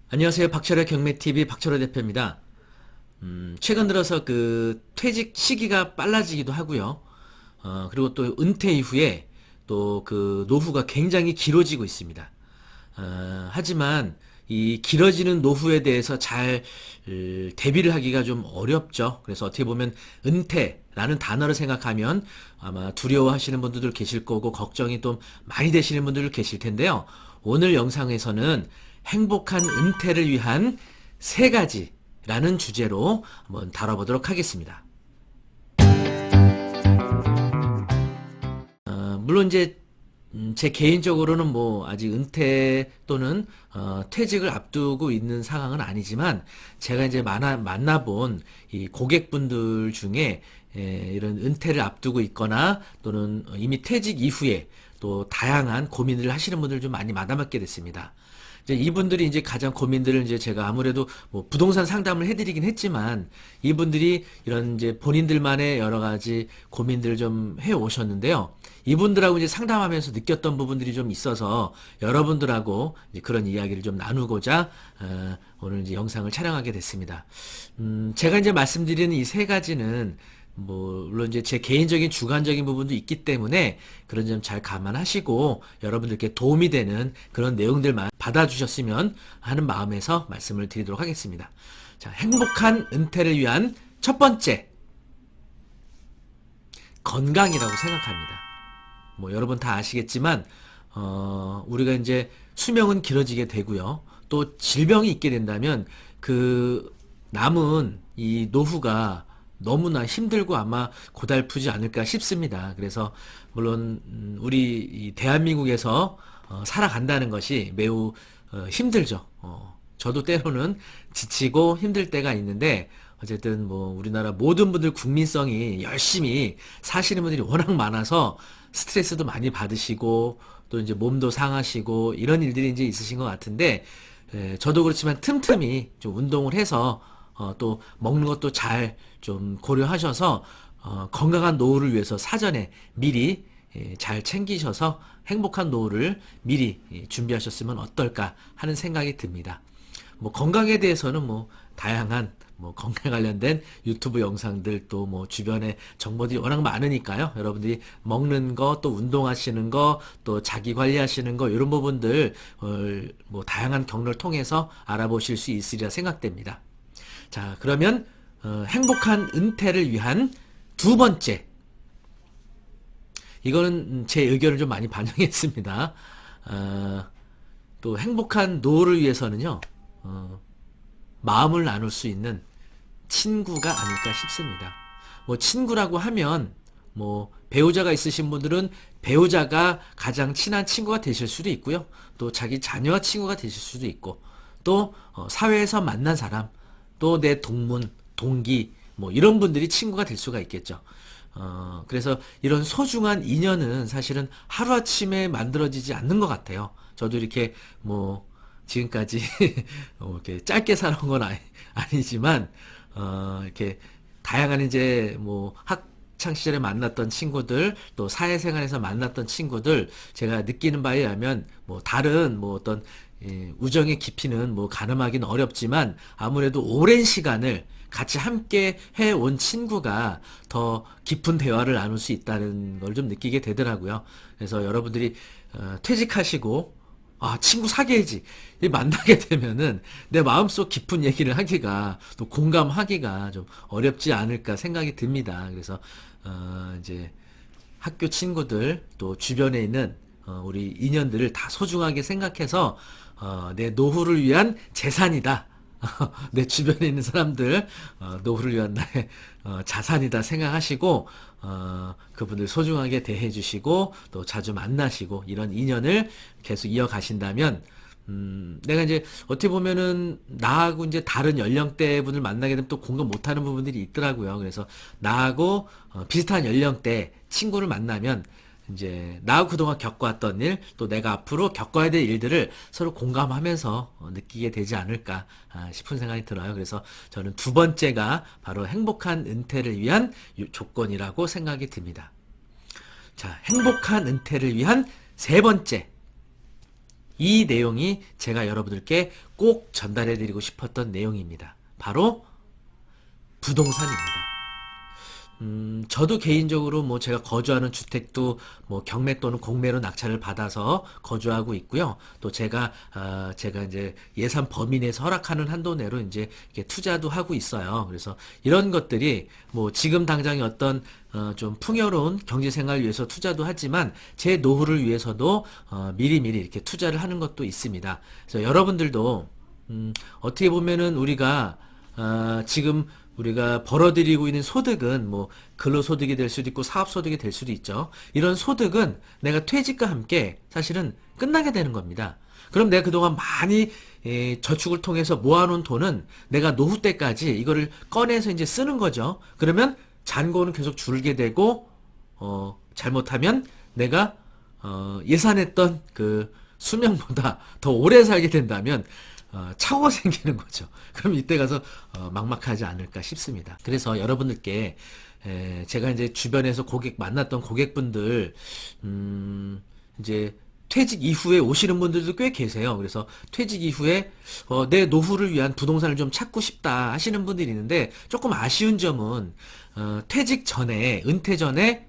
안녕하세요. 박철의 경매TV 박철호 대표입니다. 최근 들어서 퇴직 시기가 빨라지기도 하고요. 그리고 또 은퇴 이후에 또 노후가 굉장히 길어지고 있습니다. 하지만 이 길어지는 노후에 대해서 잘 대비를 하기가 좀 어렵죠. 그래서 어떻게 보면 은퇴라는 단어를 생각하면 아마 두려워하시는 분들도 계실 거고 걱정이 좀 많이 되시는 분들도 계실 텐데요. 오늘 영상에서는 행복한 은퇴를 위한 세 가지라는 주제로 한번 다뤄보도록 하겠습니다. 물론 이제 제 개인적으로는 뭐 아직 은퇴 또는 퇴직을 앞두고 있는 상황은 아니지만 제가 이제 만나본 이 고객분들 중에 이런 은퇴를 앞두고 있거나 또는 이미 퇴직 이후에 또 다양한 고민을 하시는 분들 좀 많이 만나뵙게 됐습니다. 이제 이분들이 이제 가장 고민들을 이제 제가 아무래도 뭐 부동산 상담을 해드리긴 했지만 이분들이 이런 이제 본인들만의 여러 가지 고민들을 좀 해 오셨는데요. 이분들하고 이제 상담하면서 느꼈던 부분들이 좀 있어서 여러분들하고 이제 그런 이야기를 좀 나누고자 오늘 이제 영상을 촬영하게 됐습니다. 제가 이제 말씀드리는 이 세 가지는 뭐 물론 이제 제 개인적인 주관적인 부분도 있기 때문에 그런 점 잘 감안하시고 여러분들께 도움이 되는 그런 내용들만 받아주셨으면 하는 마음에서 말씀을 드리도록 하겠습니다. 자, 행복한 은퇴를 위한 첫 번째, 건강이라고 생각합니다. 뭐 여러분 다 아시겠지만 우리가 이제 수명은 길어지게 되고요. 또 질병이 있게 된다면 그 남은 이 노후가 너무나 힘들고 아마 고달프지 않을까 싶습니다. 그래서 물론 우리 이 대한민국에서 살아간다는 것이 매우 힘들죠. 저도 때로는 지치고 힘들 때가 있는데 어쨌든 뭐 우리나라 모든 분들 국민성이 열심히 사시는 분들이 워낙 많아서 스트레스도 많이 받으시고 또 이제 몸도 상하시고 이런 일들이 이제 있으신 것 같은데 저도 그렇지만 틈틈이 좀 운동을 해서 또 먹는 것도 잘 좀 고려하셔서 건강한 노후를 위해서 사전에 미리 잘 챙기셔서 행복한 노후를 미리 준비하셨으면 어떨까 하는 생각이 듭니다. 뭐 건강에 대해서는 뭐 다양한 뭐 건강 관련된 유튜브 영상들 또 뭐 주변에 정보들이 워낙 많으니까요. 여러분들이 먹는 거 또 운동하시는 거 또 자기 관리하시는 거 이런 부분들 뭐 다양한 경로를 통해서 알아보실 수 있으리라 생각됩니다. 자, 그러면 행복한 은퇴를 위한 두 번째, 이거는 제 의견을 좀 많이 반영했습니다. 또 행복한 노후를 위해서는요, 마음을 나눌 수 있는 친구가 아닐까 싶습니다. 뭐 친구라고 하면 뭐 배우자가 있으신 분들은 배우자가 가장 친한 친구가 되실 수도 있고요. 또 자기 자녀와 친구가 되실 수도 있고 또 사회에서 만난 사람, 또 내 동문, 동기 뭐 이런 분들이 친구가 될 수가 있겠죠. 그래서 이런 소중한 인연은 사실은 하루아침에 만들어지지 않는 것 같아요. 저도 이렇게 뭐 지금까지 이렇게 짧게 살아온 건 아니지만 이렇게 다양한 이제 뭐 학창 시절에 만났던 친구들 또 사회생활에서 만났던 친구들 제가 느끼는 바에 의하면 뭐 다른 뭐 어떤 우정의 깊이는 뭐 가늠하기는 어렵지만 아무래도 오랜 시간을 같이 함께 해온 친구가 더 깊은 대화를 나눌 수 있다는 걸 좀 느끼게 되더라고요. 그래서 여러분들이 퇴직하시고 친구 사귀어야지. 만나게 되면은 내 마음속 깊은 얘기를 하기가 또 공감하기가 좀 어렵지 않을까 생각이 듭니다. 그래서 이제 학교 친구들 또 주변에 있는 우리 인연들을 다 소중하게 생각해서 내 노후를 위한 재산이다. 내 주변에 있는 사람들 노후를 위한 나의 자산이다 생각하시고 그분들 소중하게 대해 주시고 또 자주 만나시고 이런 인연을 계속 이어가신다면 내가 이제 어떻게 보면은 나하고 이제 다른 연령대 분을 만나게 되면 또 공감 못하는 부분들이 있더라고요. 그래서 나하고 비슷한 연령대 친구를 만나면 이제 나하고 그동안 겪어왔던 일, 또 내가 앞으로 겪어야 될 일들을 서로 공감하면서 느끼게 되지 않을까 싶은 생각이 들어요. 그래서 저는 두 번째가 바로 행복한 은퇴를 위한 조건이라고 생각이 듭니다. 자, 행복한 은퇴를 위한 세 번째, 이 내용이 제가 여러분들께 꼭 전달해 드리고 싶었던 내용입니다. 바로 부동산입니다. 저도 개인적으로 뭐 제가 거주하는 주택도 뭐 경매 또는 공매로 낙찰을 받아서 거주하고 있고요. 또 제가 이제 예산 범위 내에서 허락하는 한도 내로 이제 이렇게 투자도 하고 있어요. 그래서 이런 것들이 뭐 지금 당장의 어떤 좀 풍요로운 경제 생활을 위해서 투자도 하지만 제 노후를 위해서도 미리미리 이렇게 투자를 하는 것도 있습니다. 그래서 여러분들도 어떻게 보면은 지금 우리가 벌어들이고 있는 소득은 뭐 근로소득이 될 수도 있고 사업소득이 될 수도 있죠. 이런 소득은 내가 퇴직과 함께 사실은 끝나게 되는 겁니다. 그럼 내가 그동안 많이 저축을 통해서 모아놓은 돈은 내가 노후 때까지 이거를 꺼내서 이제 쓰는 거죠. 그러면 잔고는 계속 줄게 되고 잘못하면 내가 예산했던 그 수명보다 더 오래 살게 된다면 차고가 생기는 거죠. 그럼 이때 가서 막막하지 않을까 싶습니다. 그래서 여러분들께 제가 이제 주변에서 만났던 고객분들 이제 퇴직 이후에 오시는 분들도 꽤 계세요. 그래서 퇴직 이후에 내 노후를 위한 부동산을 좀 찾고 싶다 하시는 분들이 있는데 조금 아쉬운 점은 퇴직 전에 은퇴 전에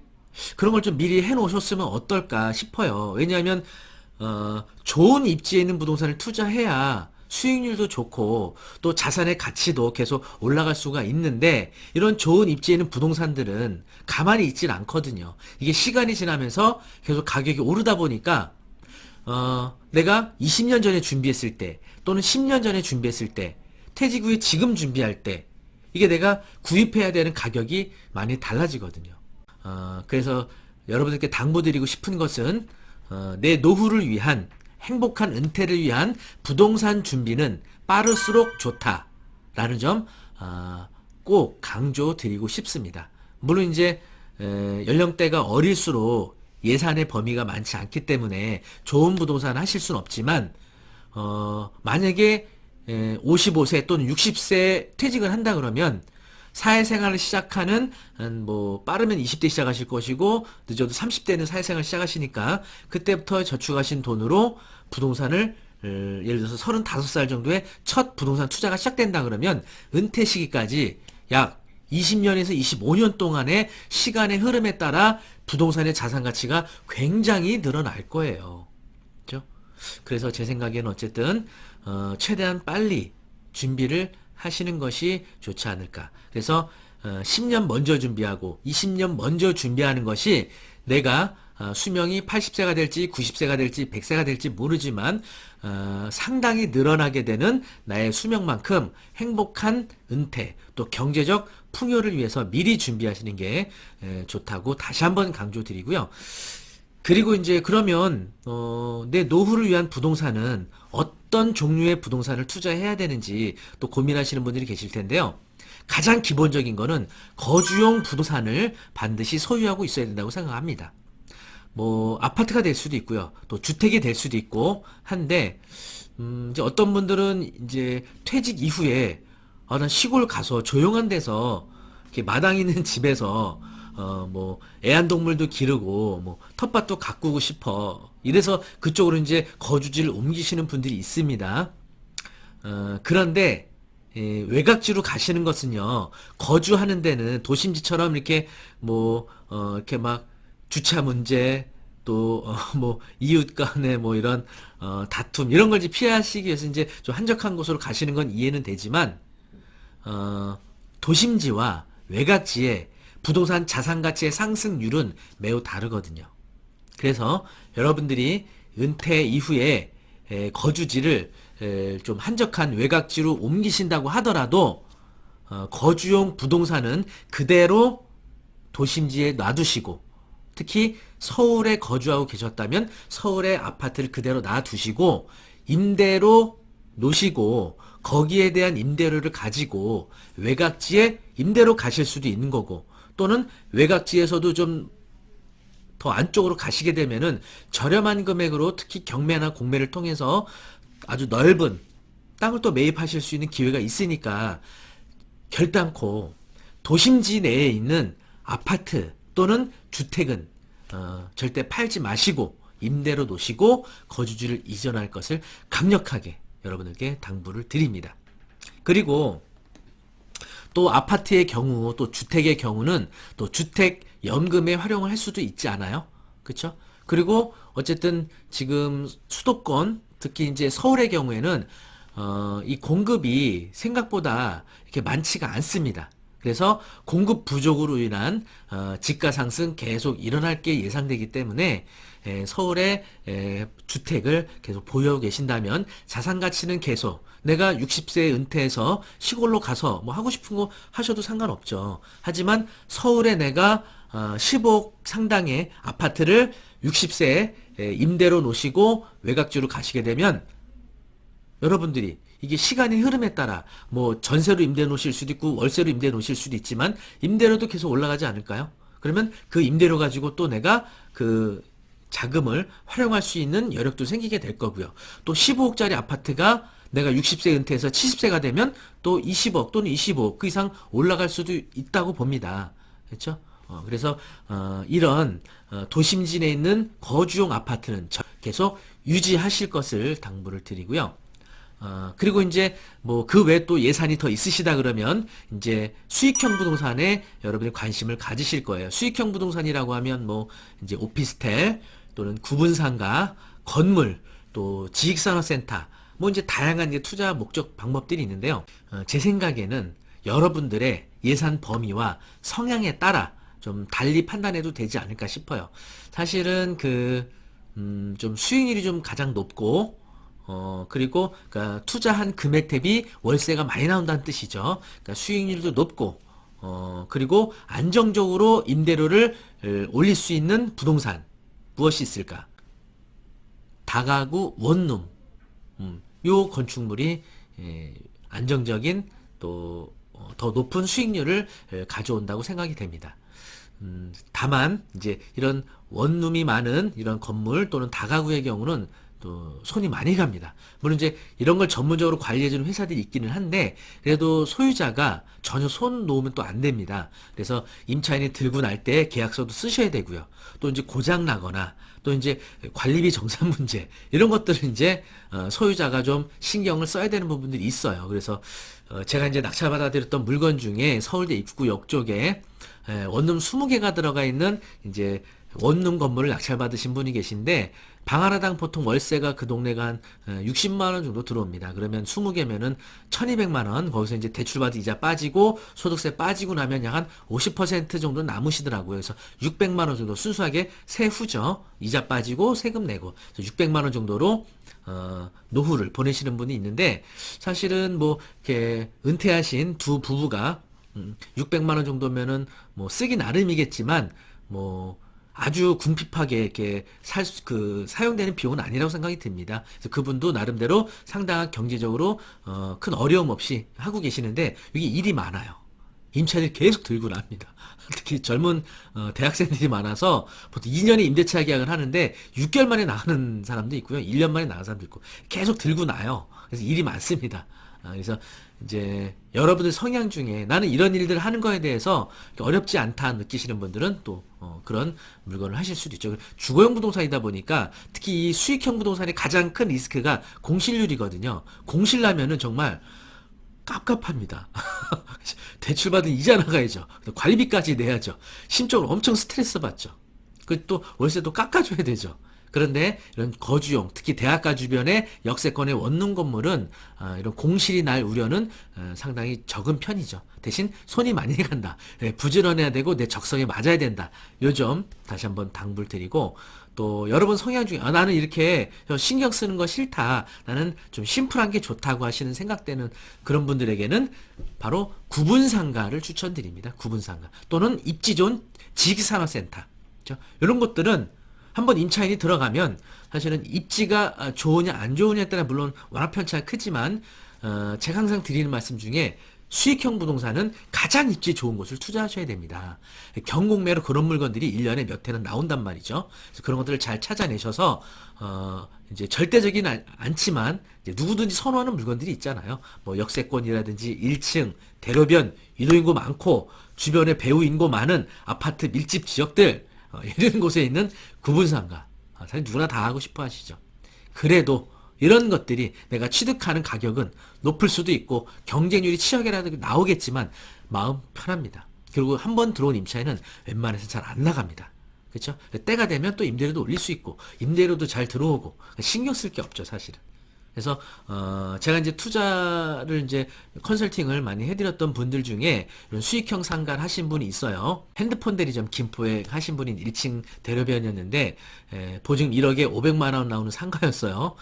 그런 걸 좀 미리 해놓으셨으면 어떨까 싶어요. 왜냐하면 좋은 입지에 있는 부동산을 투자해야 수익률도 좋고 또 자산의 가치도 계속 올라갈 수가 있는데 이런 좋은 입지에 있는 부동산들은 가만히 있질 않거든요. 이게 시간이 지나면서 계속 가격이 오르다 보니까 내가 20년 전에 준비했을 때 또는 10년 전에 준비했을 때 퇴직 후에 지금 준비할 때 이게 내가 구입해야 되는 가격이 많이 달라지거든요. 그래서 여러분들께 당부드리고 싶은 것은 내 노후를 위한 행복한 은퇴를 위한 부동산 준비는 빠를수록 좋다라는 점 꼭 강조드리고 싶습니다. 물론 이제 연령대가 어릴수록 예산의 범위가 많지 않기 때문에 좋은 부동산 하실 수는 없지만 만약에 55세 또는 60세 퇴직을 한다 그러면 사회생활을 시작하는 뭐 빠르면 20대 시작하실 것이고 늦어도 30대는 사회생활 시작하시니까 그때부터 저축하신 돈으로 부동산을 예를 들어서 35살 정도에 첫 부동산 투자가 시작된다 그러면 은퇴 시기까지 약 20년에서 25년 동안의 시간의 흐름에 따라 부동산의 자산 가치가 굉장히 늘어날 거예요. 그렇죠? 그래서 제 생각에는 어쨌든 최대한 빨리 준비를 하시는 것이 좋지 않을까. 그래서 10년 먼저 준비하고 20년 먼저 준비하는 것이 내가 수명이 80세가 될지 90세가 될지 100세가 될지 모르지만 상당히 늘어나게 되는 나의 수명만큼 행복한 은퇴 또 경제적 풍요를 위해서 미리 준비하시는 게 좋다고 다시 한번 강조드리고요. 그리고 이제 그러면 내 노후를 위한 부동산은 어떤 종류의 부동산을 투자해야 되는지 또 고민하시는 분들이 계실 텐데요. 가장 기본적인 거는 거주용 부동산을 반드시 소유하고 있어야 된다고 생각합니다. 뭐 아파트가 될 수도 있고요. 또 주택이 될 수도 있고 한데 이제 어떤 분들은 이제 퇴직 이후에 난 시골 가서 조용한 데서 이렇게 마당 있는 집에서 뭐 애완동물도 기르고 뭐 텃밭도 가꾸고 싶어. 이래서 그쪽으로 이제 거주지를 옮기시는 분들이 있습니다. 그런데 외곽지로 가시는 것은요. 거주하는 데는 도심지처럼 이렇게 뭐 이렇게 막 주차 문제 또 뭐 이웃 간의 뭐 이런 다툼 이런 걸 이제 피하시기 위해서 이제 좀 한적한 곳으로 가시는 건 이해는 되지만 도심지와 외곽지의 부동산 자산 가치의 상승률은 매우 다르거든요. 그래서 여러분들이 은퇴 이후에 거주지를 좀 한적한 외곽지로 옮기신다고 하더라도 거주용 부동산은 그대로 도심지에 놔두시고 특히 서울에 거주하고 계셨다면 서울의 아파트를 그대로 놔두시고 임대로 놓으시고 거기에 대한 임대료를 가지고 외곽지에 임대로 가실 수도 있는 거고 또는 외곽지에서도 좀 더 안쪽으로 가시게 되면은 저렴한 금액으로 특히 경매나 공매를 통해서 아주 넓은 땅을 또 매입하실 수 있는 기회가 있으니까 결단코 도심지 내에 있는 아파트 또는 주택은 절대 팔지 마시고 임대로 놓으시고 거주지를 이전할 것을 강력하게 여러분에게 당부를 드립니다. 그리고 또 아파트의 경우, 또 주택의 경우는 또 주택연금에 활용을 할 수도 있지 않아요? 그쵸? 그리고 어쨌든 지금 수도권, 특히 이제 서울의 경우에는 이 공급이 생각보다 이렇게 많지가 않습니다. 그래서 공급 부족으로 인한 집가 상승 계속 일어날 게 예상되기 때문에 서울에 주택을 계속 보유하고 계신다면 자산 가치는 계속 내가 60세에 은퇴해서 시골로 가서 뭐 하고 싶은 거 하셔도 상관없죠. 하지만 서울에 내가 10억 상당의 아파트를 60세에 임대로 놓으시고 외곽지로 가시게 되면 여러분들이 이게 시간의 흐름에 따라 뭐 전세로 임대 놓으실 수도 있고 월세로 임대 놓으실 수도 있지만 임대료도 계속 올라가지 않을까요? 그러면 그 임대료 가지고 또 내가 그 자금을 활용할 수 있는 여력도 생기게 될 거고요. 또 15억짜리 아파트가 내가 60세 은퇴해서 70세가 되면 또 20억 또는 25억 그 이상 올라갈 수도 있다고 봅니다. 그렇죠? 그래서 이런 도심진에 있는 거주용 아파트는 계속 유지하실 것을 당부를 드리고요. 그리고 이제 뭐 그 외에 또 예산이 더 있으시다 그러면 이제 수익형 부동산에 여러분이 관심을 가지실 거예요. 수익형 부동산이라고 하면 뭐 이제 오피스텔 또는 구분상가, 건물, 또 지식산업센터 뭐 이제 다양한 이제 투자 목적 방법들이 있는데요. 제 생각에는 여러분들의 예산 범위와 성향에 따라 좀 달리 판단해도 되지 않을까 싶어요. 사실은 좀 수익률이 좀 가장 높고 그리고 그러니까 투자한 금액 대비 월세가 많이 나온다는 뜻이죠. 그러니까 수익률도 높고 그리고 안정적으로 임대료를 올릴 수 있는 부동산 무엇이 있을까? 다가구 원룸. 요 건축물이 안정적인 또 더 높은 수익률을 가져온다고 생각이 됩니다. 다만 이제 이런 원룸이 많은 이런 건물 또는 다가구의 경우는 또 손이 많이 갑니다. 물론 이제 이런 걸 전문적으로 관리해주는 회사들이 있기는 한데 그래도 소유자가 전혀 손 놓으면 또 안 됩니다. 그래서 임차인이 들고 날 때 계약서도 쓰셔야 되고요. 또 이제 고장 나거나 또 이제 관리비 정산 문제 이런 것들은 이제 소유자가 좀 신경을 써야 되는 부분들이 있어요. 그래서 제가 이제 낙찰받아 드렸던 물건 중에 서울대 입구역 쪽에 원룸 20개가 들어가 있는 이제 원룸 건물을 낙찰받으신 분이 계신데 방 하나당 보통 월세가 그 동네가 한 60만 원 정도 들어옵니다. 그러면 20개면은 1200만 원 거기서 이제 대출받은 이자 빠지고 소득세 빠지고 나면 약 한 50% 정도 남으시더라고요. 그래서 600만 원 정도 순수하게 세후죠. 이자 빠지고 세금 내고 600만 원 정도로 노후를 보내시는 분이 있는데 사실은 뭐 이렇게 은퇴하신 두 부부가 600만 원 정도면은 뭐 쓰기 나름이겠지만 뭐 아주 궁핍하게 이렇게 사용되는 비용은 아니라고 생각이 듭니다. 그래서 그분도 나름대로 상당한 경제적으로 큰 어려움 없이 하고 계시는데 여기 일이 많아요. 임차인이 계속 들고 납니다. 특히 젊은 대학생들이 많아서 보통 2년에 임대차 계약을 하는데 6개월 만에 나가는 사람도 있고요. 1년 만에 나가는 사람도 있고 계속 들고 나요. 그래서 일이 많습니다. 그래서 이제 여러분들 성향 중에 나는 이런 일들을 하는 거에 대해서 어렵지 않다 느끼시는 분들은 또 그런 물건을 하실 수도 있죠. 주거용 부동산이다 보니까 특히 이 수익형 부동산의 가장 큰 리스크가 공실률이거든요. 공실나면은 정말 깝깝합니다. 대출받은 이자 나가야죠. 관리비까지 내야죠. 심적으로 엄청 스트레스 받죠. 그 또 월세도 깎아줘야 되죠. 그런데 이런 거주용, 특히 대학가 주변의 역세권의 원룸 건물은 이런 공실이 날 우려는 상당히 적은 편이죠. 대신 손이 많이 간다. 부지런해야 되고 내 적성에 맞아야 된다. 요 점 다시 한번 당부를 드리고 또 여러분 성향 중에 나는 이렇게 신경 쓰는 거 싫다. 나는 좀 심플한 게 좋다고 하시는 생각되는 그런 분들에게는 바로 구분상가를 추천드립니다. 구분상가 또는 입지 좋은 지식산업센터 이런 것들은 한번 임차인이 들어가면 사실은 입지가 좋으냐 안 좋으냐에 따라 물론 워낙 편차가 크지만 제가 항상 드리는 말씀 중에 수익형 부동산은 가장 입지 좋은 곳을 투자하셔야 됩니다. 경공매로 그런 물건들이 1년에 몇 회는 나온단 말이죠. 그래서 그런 것들을 잘 찾아내셔서 이제 절대적인 않지만 이제 누구든지 선호하는 물건들이 있잖아요. 뭐 역세권이라든지 1층 대로변 유도인구 많고 주변에 배우 인구 많은 아파트 밀집 지역들 이런 곳에 있는 구분상가 사실 누구나 다 하고 싶어 하시죠. 그래도 이런 것들이 내가 취득하는 가격은 높을 수도 있고 경쟁률이 치열하게 나오겠지만 마음 편합니다. 그리고 한번 들어온 임차인은 웬만해서 잘 안 나갑니다. 그렇죠? 때가 되면 또 임대료도 올릴 수 있고 임대료도 잘 들어오고 신경 쓸 게 없죠, 사실은. 그래서 제가 이제 투자를 이제 컨설팅을 많이 해드렸던 분들 중에 이런 수익형 상가를 하신 분이 있어요. 핸드폰 대리점 김포에 하신 분이 1층 대로변이었는데 보증 1억에 500만 원 나오는 상가였어요.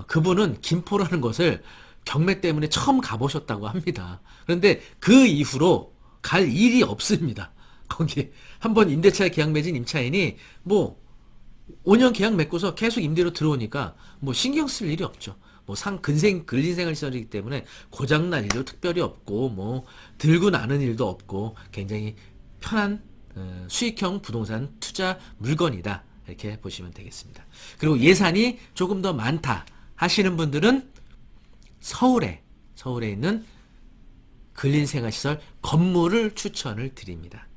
그분은 김포라는 것을 경매 때문에 처음 가보셨다고 합니다. 그런데 그 이후로 갈 일이 없습니다. 거기 한번 임대차 계약 맺은 임차인이 뭐 5년 계약 맺고서 계속 임대로 들어오니까 뭐 신경 쓸 일이 없죠. 뭐 근린 생활 시설이기 때문에 고장날 일도 특별히 없고 뭐 들고 나는 일도 없고 굉장히 편한 수익형 부동산 투자 물건이다. 이렇게 보시면 되겠습니다. 그리고 예산이 조금 더 많다 하시는 분들은 서울에 있는 근린생활시설 건물을 추천을 드립니다.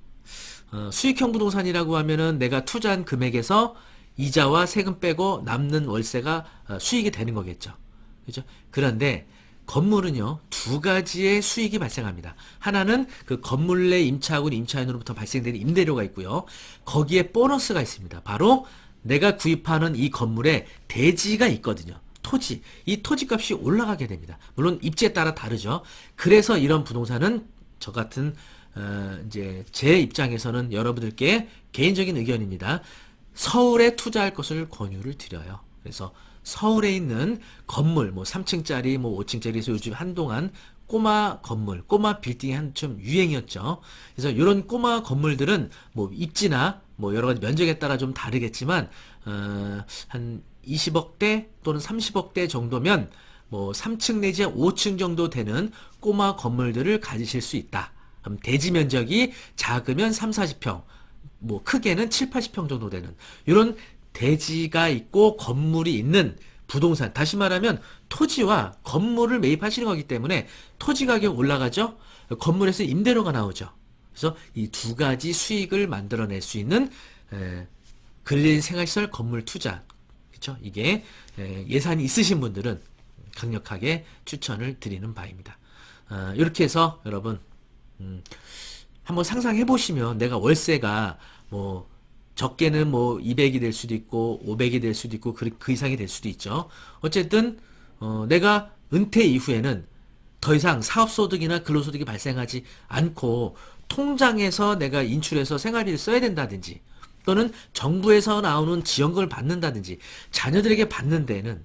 수익형 부동산이라고 하면은 내가 투자한 금액에서 이자와 세금 빼고 남는 월세가 수익이 되는 거겠죠. 그죠? 그런데 건물은요, 두 가지의 수익이 발생합니다. 하나는 그 건물 내 임차하고 임차인으로부터 발생되는 임대료가 있고요. 거기에 보너스가 있습니다. 바로 내가 구입하는 이 건물에 대지가 있거든요. 토지. 이 토지값이 올라가게 됩니다. 물론 입지에 따라 다르죠. 그래서 이런 부동산은 저 같은 이제 제 입장에서는 여러분들께 개인적인 의견입니다. 서울에 투자할 것을 권유를 드려요. 그래서 서울에 있는 건물, 뭐 3층짜리, 뭐 5층짜리에서 요즘 한동안 꼬마 건물, 꼬마 빌딩이 한참 유행이었죠. 그래서 이런 꼬마 건물들은 뭐 입지나 뭐 여러 가지 면적에 따라 좀 다르겠지만, 한 20억대 또는 30억대 정도면 뭐 3층 내지 5층 정도 되는 꼬마 건물들을 가지실 수 있다. 그럼 대지 면적이 작으면 3, 40평, 뭐 크게는 7, 80평 정도 되는 이런 대지가 있고 건물이 있는 부동산, 다시 말하면 토지와 건물을 매입하시는 거기 때문에 토지 가격 올라가죠. 건물에서 임대료가 나오죠. 그래서 이 두 가지 수익을 만들어낼 수 있는 근린생활시설 건물 투자, 그렇죠? 이게 예산이 있으신 분들은 강력하게 추천을 드리는 바입니다. 이렇게 해서 여러분 한번 상상해 보시면 내가 월세가 뭐 적게는 뭐 200이 될 수도 있고 500이 될 수도 있고 그 이상이 될 수도 있죠. 어쨌든 내가 은퇴 이후에는 더 이상 사업소득이나 근로소득이 발생하지 않고 통장에서 내가 인출해서 생활비를 써야 된다든지 또는 정부에서 나오는 지원금을 받는다든지 자녀들에게 받는 데는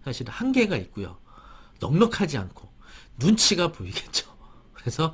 사실 한계가 있고요. 넉넉하지 않고 눈치가 보이겠죠. 그래서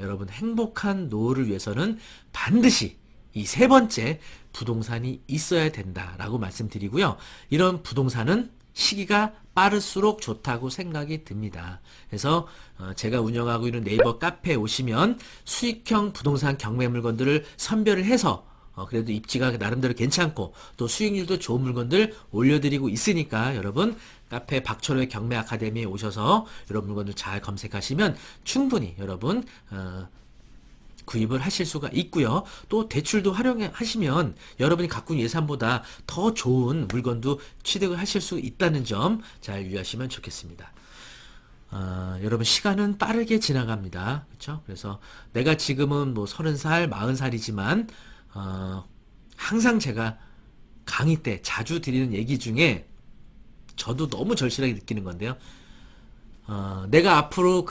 여러분 행복한 노후를 위해서는 반드시 이 세 번째 부동산이 있어야 된다라고 말씀드리고요. 이런 부동산은 시기가 빠를수록 좋다고 생각이 듭니다. 그래서 제가 운영하고 있는 네이버 카페에 오시면 수익형 부동산 경매 물건들을 선별을 해서 그래도 입지가 나름대로 괜찮고 또 수익률도 좋은 물건들 올려드리고 있으니까 여러분 카페 박철호의 경매 아카데미에 오셔서 이런 물건들 잘 검색하시면 충분히 여러분 구입을 하실 수가 있고요. 또 대출도 활용하시면 여러분이 갖고 있는 예산보다 더 좋은 물건도 취득을 하실 수 있다는 점 잘 유의하시면 좋겠습니다. 여러분 시간은 빠르게 지나갑니다. 그렇죠? 그래서 내가 지금은 뭐 30살, 40살이지만 항상 제가 강의 때 자주 드리는 얘기 중에 저도 너무 절실하게 느끼는 건데요. 내가 앞으로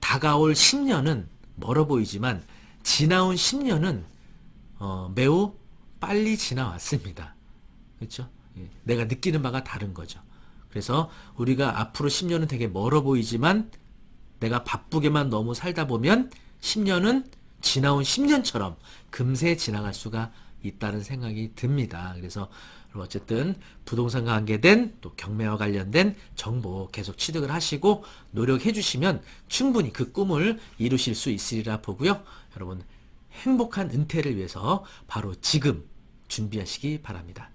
다가올 10년은 멀어 보이지만 지나온 10년은 매우 빨리 지나왔습니다. 그렇죠? 내가 느끼는 바가 다른 거죠. 그래서 우리가 앞으로 10년은 되게 멀어 보이지만 내가 바쁘게만 너무 살다 보면 10년은 지나온 10년처럼 금세 지나갈 수가 있다는 생각이 듭니다. 그래서 어쨌든 부동산과 관계된 또 경매와 관련된 정보 계속 취득을 하시고 노력해 주시면 충분히 그 꿈을 이루실 수 있으리라 보고요. 여러분 행복한 은퇴를 위해서 바로 지금 준비하시기 바랍니다.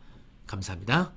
감사합니다.